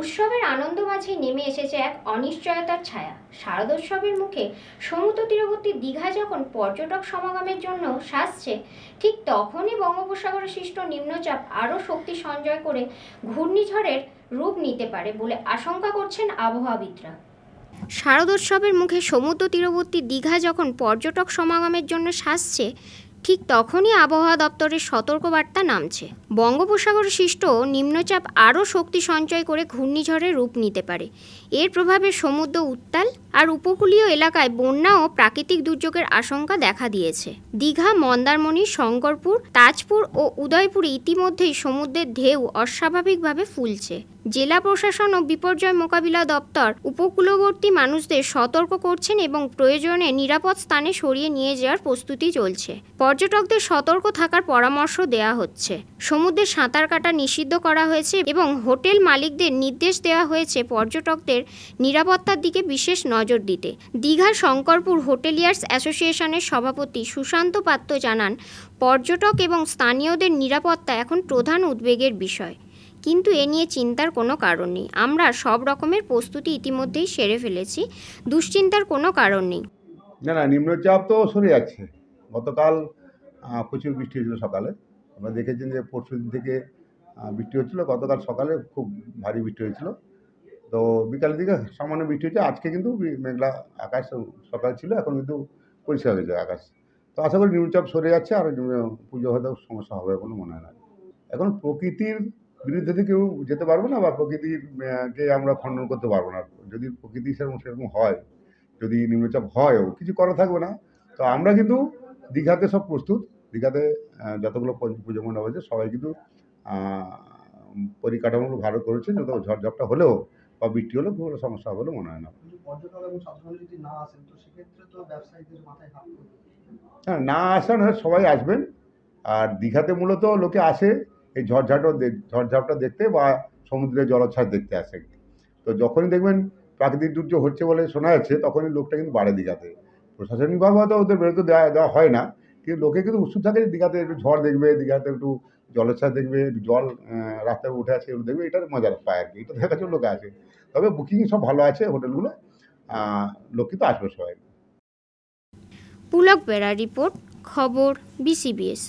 উৎসবের আনন্দ মাঝে নেমে এসেছে এক অনিশ্চয়তার ছায়া। শারদোৎসবের মুখে সমুদ্র তীরবর্তী দীঘা যখন পর্যটক সমাগমের জন্য সাজছে, ঠিক তখনই বঙ্গোপসাগরে সৃষ্ট নিম্নচাপ আরও শক্তি সঞ্চয় করে ঘূর্ণিঝড়ের রূপ নিতে পারে বলে আশঙ্কা করছেন আবহাওয়াবিদরা। শারদোৎসবের মুখে সমুদ্র তীরবর্তী দীঘা যখন পর্যটক সমাগমের জন্য সাজছে, ঠিক তখনই আবহাওয়া দপ্তরের সতর্কবার্তা নামছে। বঙ্গোপসাগরে সৃষ্ট নিম্নচাপ আরও শক্তি সঞ্চয় করে ঘূর্ণিঝড়ের রূপ নিতে পারে। এর প্রভাবে সমুদ্র উত্তাল আর উপকূলীয় এলাকায় বন্যা ও প্রাকৃতিক দুর্যোগের আশঙ্কা দেখা দিয়েছে। দীঘা, মন্দারমণি, শঙ্করপুর, তাজপুর ও উদয়পুরে ইতিমধ্যেই সমুদ্রের ঢেউ অস্বাভাবিকভাবে ফুলছে। জেলা প্রশাসন ও বিপর্যয় মোকাবিলা দপ্তর উপকূলবর্তী মানুষদের সতর্ক করছেন এবং প্রয়োজনে নিরাপদ স্থানে সরিয়ে নিয়ে যাওয়ার প্রস্তুতি চলছে। পর্যটকদের সতর্ক থাকার পরামর্শ দেওয়া হচ্ছে। সমুদ্রে সাঁতার কাটা নিষিদ্ধ করা হয়েছে এবং হোটেল মালিকদের নির্দেশ দেওয়া হয়েছে পর্যটকদের নিরাপত্তার দিকে বিশেষ নজর দিতে। দীঘার শঙ্করপুর হোটেলিয়ার্স অ্যাসোসিয়েশনের সভাপতি সুশান্ত পাত্র জানান, পর্যটক এবং স্থানীয়দের নিরাপত্তা এখন প্রধান উদ্বেগের বিষয়, কিন্তু এ নিয়ে চিন্তার কোনো কারণ নেই। আমরা সব রকমের প্রস্তুতি ইতিমধ্যেই সেরে ফেলেছি, দুশ্চিন্তার কোনো কারণ নেই। না, নিম্নচাপ তো সরে যাচ্ছে। গতকাল প্রচুর বৃষ্টি হয়েছিল সকালে। আমরা দেখেছেন যে পরশুদিন থেকে বৃষ্টি হচ্ছিল। গতকাল সকালে খুব ভারী বৃষ্টি হয়েছিল। তো বিকালের দিকে সামান্য বৃষ্টি হয়েছে। আজকে কিন্তু মেঘলা আকাশ সকাল ছিল, এখন কিন্তু পরিষ্কার হয়েছে আকাশ। তো আশা করি নিম্নচাপ সরে যাচ্ছে, আর পুজো হয়তো সমস্যা হবে বলে মনে হয় না। এখন প্রকৃতির বিরুদ্ধে তো কেউ যেতে পারবো না, বা প্রকৃতির কে আমরা খণ্ডন করতে পারবো না। যদি প্রকৃতি সেরকম হয়, যদি নিম্নচাপ হয়ও, কিছু করা থাকবে না। তো আমরা কিন্তু দীঘাতে সব প্রস্তুত। দীঘাতে যতগুলো পুজো মণ্ডপ আছে সবাই কিন্তু পরিকাঠামো ভালো করেছে। যত ঝড়ঝাপটা হলেও বা বৃষ্টি হলেও খুব সমস্যা হবে বলে মনে হয় না। হ্যাঁ, না আসা নয়, সবাই আসবেন। আর দীঘাতে মূলত লোকে আসে এই ঝড়ঝাপটা দেখতে বা সমুদ্রের জলোচ্ছ্বাস দেখতে আসে। তো যখনই দেখবেন প্রাকৃতিক দুর্যোগ হচ্ছে বলে শোনা যাচ্ছে, তখনই লোকটা কিন্তু বাড়ে দীঘাতে। প্রশাসনিকভাবে হয়তো ওদের বেরোতে দেওয়া হয় না, কিন্তু লোকে কিন্তু উৎসুক থাকে দীঘাতে একটু ঝড় দেখবে, দীঘাতে একটু জলোচ্ছ্বাস দেখবে, একটু জল রাস্তায় উঠে আছে এগুলো দেখবে। এটার মজা পায় আর কি, এটা দেখার জন্য লোকে আসে। তবে বুকিং সব ভালো আছে হোটেলগুলো, লোক কিন্তু আসবে সবাই। পুলক বেরা রিপোর্ট, খবর BCBS।